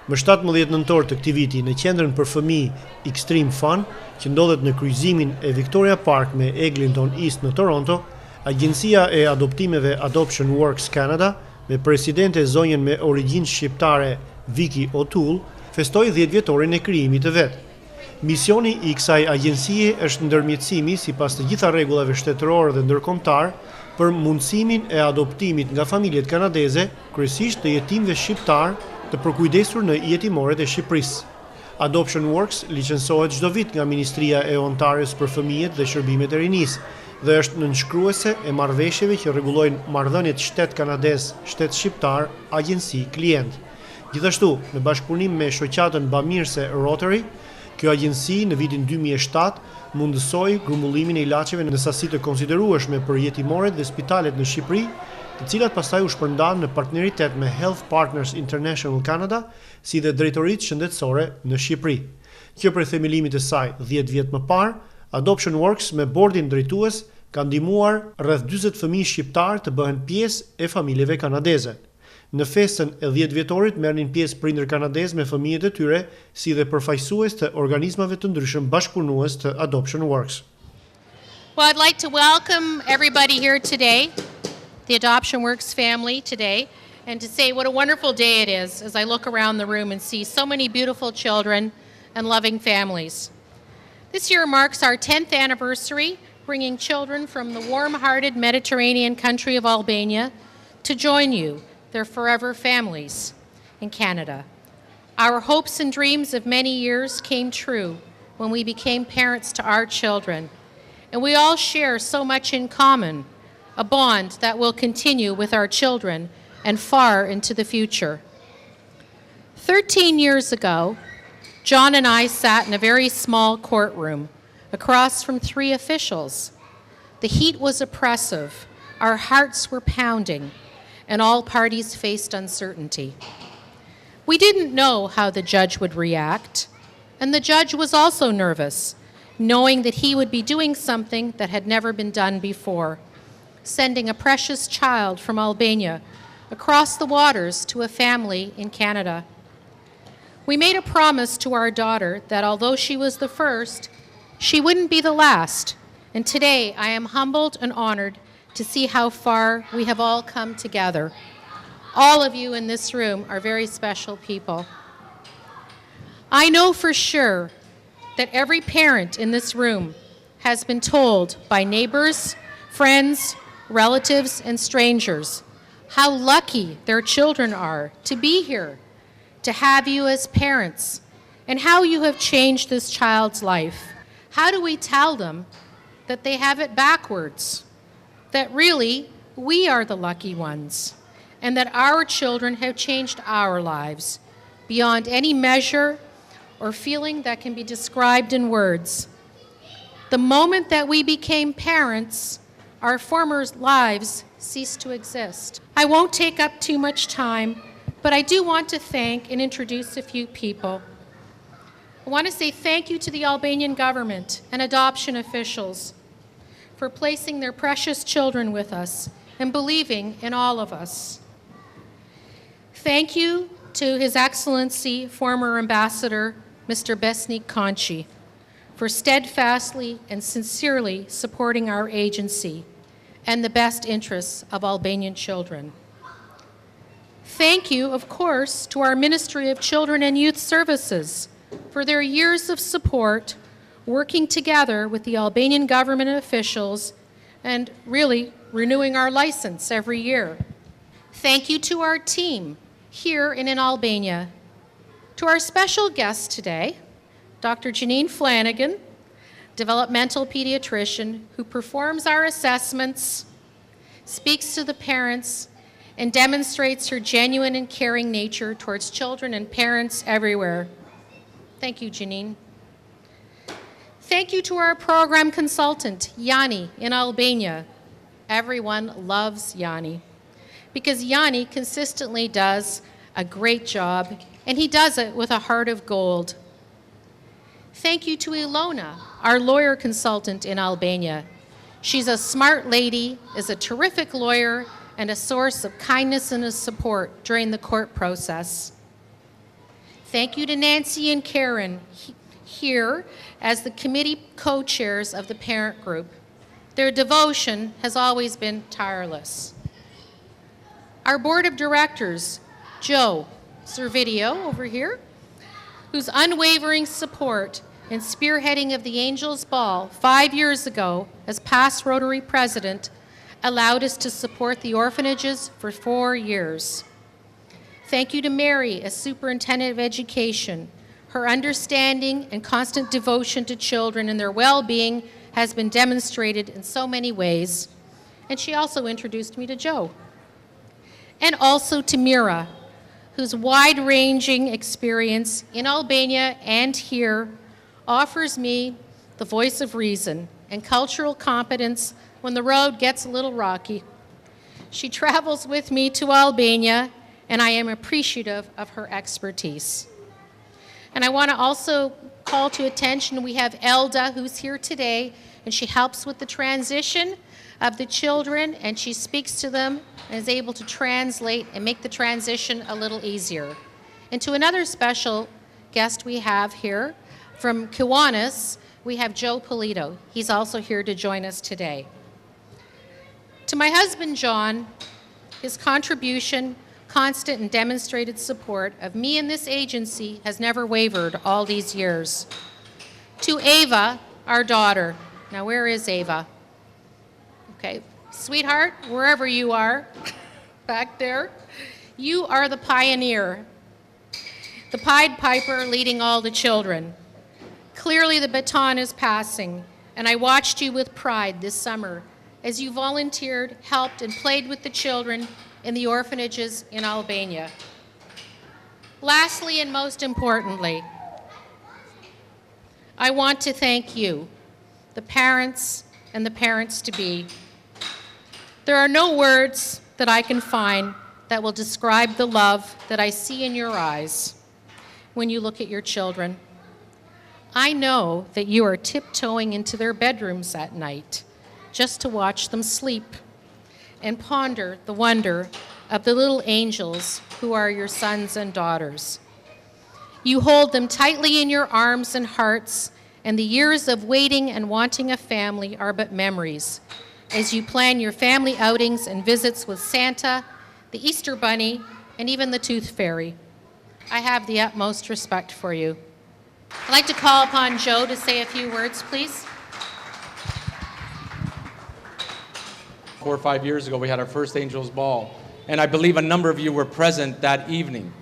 Më 17 nëntor të këtij viti në qendrën për fëmijë Extreme Fun, që ndodhet në kryqëzimin e Victoria Park me Eglinton East në Toronto, agjencia e adoptimeve Adoptionworx Canada, me presidente zonjën me origjinë shqiptare Vicky O'Toole, festoi 10 vjetorin e krijimit të vet. Misioni i kësaj agjencie është ndërmjetësimi sipas të gjitha rregullave shtetërore dhe ndërkombëtar për mundësimin e adoptimit nga familjet kanadeze, kryesisht të jetimëve shqiptar të përkujdesur në jetimoret e Shqipërisë. Adoptionworx licencohet çdo vit nga Ministria e Ontarës për fëmijët dhe shërbimet e rinisë dhe është nënshkruese e marrëveshjeve që rregullojnë marrëdhëniet shtet kanadez, shtet shqiptar, agjenci, klient. Gjithashtu, në bashkëpunim me shoqatën bamirëse Rotary, kjo agjenci në vitin 2007 mundësoi grumbullimin e ilaçeve në sasi të konsiderueshme për jetimoret dhe spitalet në Shqipëri, të cilat pastaj u shpërndan në partneritet me Health Partners International Canada, si dhe drejtoritë shëndetësore në Shqipëri. Që për themelimit të saj 10 vjet më parë, Adoptionworx me bordin drejtues ka ndihmuar rreth 40 fëmijë shqiptar të bëhen pjesë e familjeve kanadeze. Në festën e 10 vjetorit merrnin pjesë prindër kanadez me fëmijët e tyre, si dhe përfaqësues të organizmave të ndryshëm bashkëpunues të Adoptionworx. Well, I'd like to welcome everybody here today, the Adoptionworx family today, and to say what a wonderful day it is as I look around the room and see so many beautiful children and loving families. This year marks our 10th anniversary, bringing children from the warm-hearted Mediterranean country of Albania to join you, their forever families, in Canada. Our hopes and dreams of many years came true when we became parents to our children, and we all share so much in common, a bond that will continue with our children and far into the future. 13 years ago, John and I sat in a very small courtroom across from 3 officials. The heat was oppressive, our hearts were pounding, and all parties faced uncertainty. We didn't know how the judge would react, and the judge was also nervous, knowing that he would be doing something that had never been done before, sending a precious child from Albania across the waters to a family in Canada. We made a promise to our daughter that although she was the first, she wouldn't be the last. And today I am humbled and honored to see how far we have all come together. All of you in this room are very special people. I know for sure that every parent in this room has been told by neighbors, friends, relatives, and strangers how lucky their children are to be here, to have you as parents, and how you have changed this child's life. How do we tell them that they have it backwards? That really, we are the lucky ones, and that our children have changed our lives beyond any measure or feeling that can be described in words. The moment that we became parents, our former lives ceased to exist. I won't take up too much time, but I do want to thank and introduce a few people. I want to say thank you to the Albanian government and adoption officials for placing their precious children with us and believing in all of us. Thank you to His Excellency, former Ambassador, Mr. Besnik Konci, for steadfastly and sincerely supporting our agency and the best interests of Albanian children. Thank you, of course, to our Ministry of Children and Youth Services for their years of support, working together with the Albanian government officials and really renewing our license every year. Thank you to our team here and in Albania. To our special guest today, Dr. Janine Flanagan, developmental pediatrician who performs our assessments, speaks to the parents, and demonstrates her genuine and caring nature towards children and parents everywhere. Thank you, Janine. Thank you to our program consultant, Yanni, in Albania. Everyone loves Yanni because Yanni consistently does a great job, and he does it with a heart of gold. Thank you to Ilona, our lawyer consultant in Albania. She's a smart lady, is a terrific lawyer, and a source of kindness and support during the court process. Thank you to Nancy and Karen here as the committee co-chairs of the parent group. Their devotion has always been tireless. Our board of directors, Joe Servideo over here, whose unwavering support and spearheading of the Angels Ball 5 years ago as past Rotary president allowed us to support the orphanages for 4 years. Thank you to Mary as superintendent of education. Her understanding and constant devotion to children and their well-being has been demonstrated in so many ways. And she also introduced me to Joe. And also to Mira, whose wide-ranging experience in Albania and here offers me the voice of reason and cultural competence when the road gets a little rocky. She travels with me to Albania, and I am appreciative of her expertise. And I want to also call to attention, we have Elda, who's here today, and she helps with the transition of the children, and she speaks to them and is able to translate and make the transition a little easier. And to another special guest we have here, from Kiwanis, we have Joe Polito. He's also here to join us today. To my husband, John, his contribution, constant and demonstrated support of me and this agency has never wavered all these years. To Ava, our daughter. Now, where is Ava? Okay, sweetheart, wherever you are, back there, you are the pioneer, the Pied Piper leading all the children. Clearly the baton is passing, and I watched you with pride this summer as you volunteered, helped, and played with the children in the orphanages in Albania. Lastly, and most importantly, I want to thank you, the parents and the parents-to-be. There are no words that I can find that will describe the love that I see in your eyes when you look at your children. I know that you are tiptoeing into their bedrooms at night just to watch them sleep and ponder the wonder of the little angels who are your sons and daughters. You hold them tightly in your arms and hearts, and the years of waiting and wanting a family are but memories as you plan your family outings and visits with Santa, the Easter Bunny, and even the Tooth Fairy. I have the utmost respect for you. I'd like to call upon Joe to say a few words, please. 4 or 5 years ago, we had our first Angels Ball, and I believe a number of you were present that evening.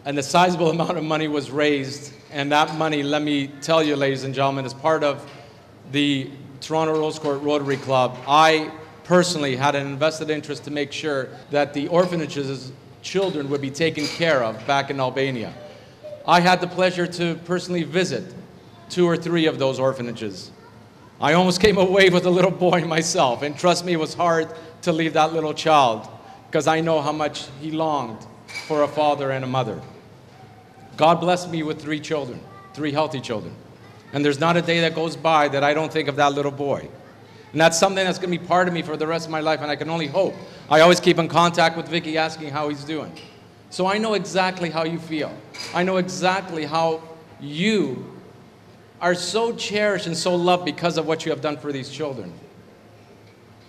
And the sizable amount of money was raised, and that money, let me tell you, ladies and gentlemen, is part of the Toronto Rose Court Rotary Club. I personally had an invested interest to make sure that the orphanages' children would be taken care of back in Albania. I had the pleasure to personally visit 2 or 3 of those orphanages. I almost came away with a little boy myself, and trust me, it was hard to leave that little child because I know how much he longed for a father and a mother. God blessed me with 3 children, 3 healthy children. And there's not a day that goes by that I don't think of that little boy. And that's something that's going to be part of me for the rest of my life, and I can only hope. I always keep in contact with Vicky asking how he's doing. So I know exactly how you feel. I know exactly how you are so cherished and so loved because of what you have done for these children.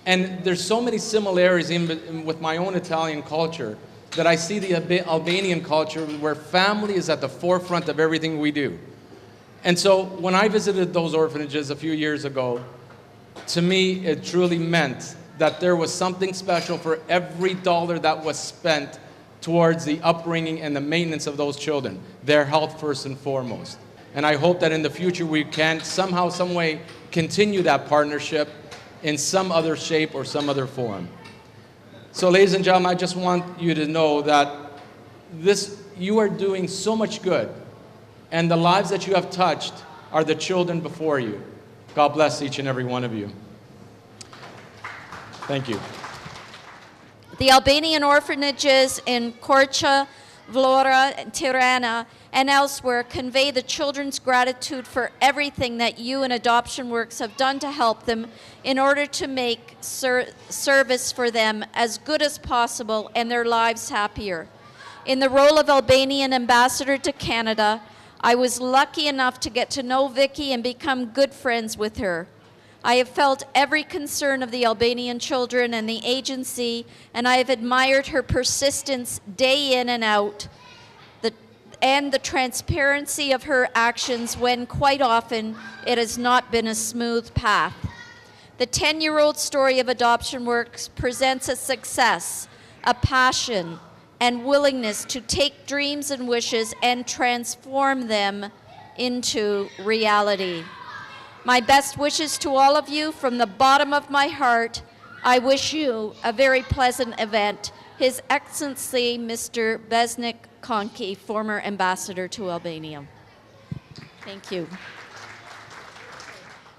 And there's so many similarities with my own Italian culture that I see the Albanian culture where family is at the forefront of everything we do. And so when I visited those orphanages a few years ago, to me it truly meant that there was something special for every dollar that was spent towards the upbringing and the maintenance of those children, their health first and foremost. And I hope that in the future we can somehow, some way, continue that partnership in some other shape or some other form. So ladies and gentlemen, I just want you to know that you are doing so much good, and the lives that you have touched are the children before you. God bless each and every one of you. Thank you. The Albanian orphanages in Korça, Vlora, Tirana, and elsewhere convey the children's gratitude for everything that you and Adoptionworx have done to help them in order to make service for them as good as possible and their lives happier. In the role of Albanian ambassador to Canada, I was lucky enough to get to know Vicky and become good friends with her. I have felt every concern of the Albanian children and the agency, and I have admired her persistence day in and out, and the transparency of her actions when quite often it has not been a smooth path. The 10-year-old story of Adoptionworx presents a success, a passion, and willingness to take dreams and wishes and transform them into reality. My best wishes to all of you from the bottom of my heart. I wish you a very pleasant event. His Excellency, Mr. Besnik Konki, former ambassador to Albania. Thank you.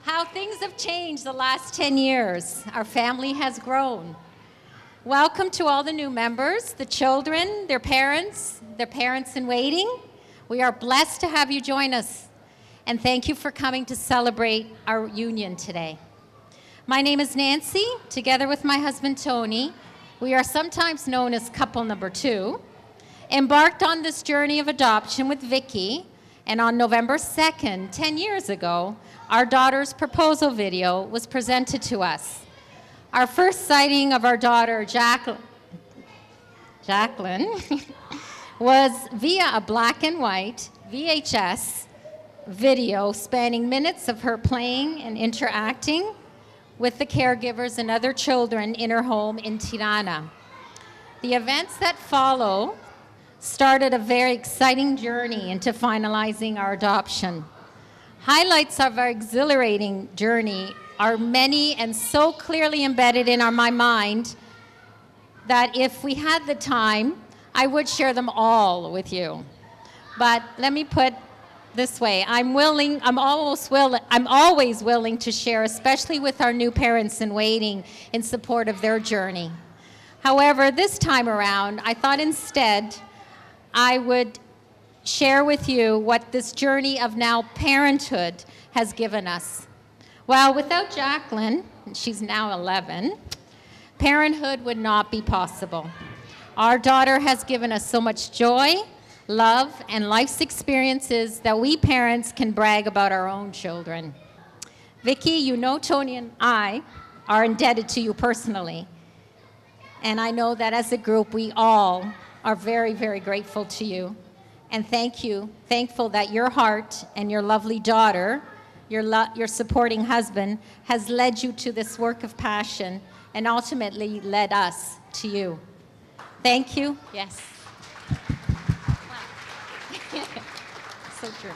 How things have changed the last 10 years. Our family has grown. Welcome to all the new members, the children, their parents in waiting. We are blessed to have you join us. And thank you for coming to celebrate our union today. My name is Nancy. Together with my husband, Tony, we are sometimes known as couple number 2, embarked on this journey of adoption with Vicky, and on November 2nd, 10 years ago, our daughter's proposal video was presented to us. Our first sighting of our daughter, Jacqueline, was via a black and white VHS video spanning minutes of her playing and interacting with the caregivers and other children in her home in Tirana. The events that follow started a very exciting journey into finalizing our adoption. Highlights of our exhilarating journey are many and so clearly embedded in my mind that if we had the time, I would share them all with you. But let me put this way, I'm always willing to share, especially with our new parents in waiting, in support of their journey. However, this time around, I thought instead I would share with you what this journey of now parenthood has given us. Well, without Jacqueline, she's now 11, parenthood would not be possible. Our daughter has given us so much joy, love, and life's experiences that we parents can brag about our own children. Vicky, you know Tony and I are indebted to you personally. And I know that as a group, we all are very, very grateful to you. And thankful that your heart and your lovely daughter, your supporting husband, has led you to this work of passion and ultimately led us to you. Thank you. Yes. So true.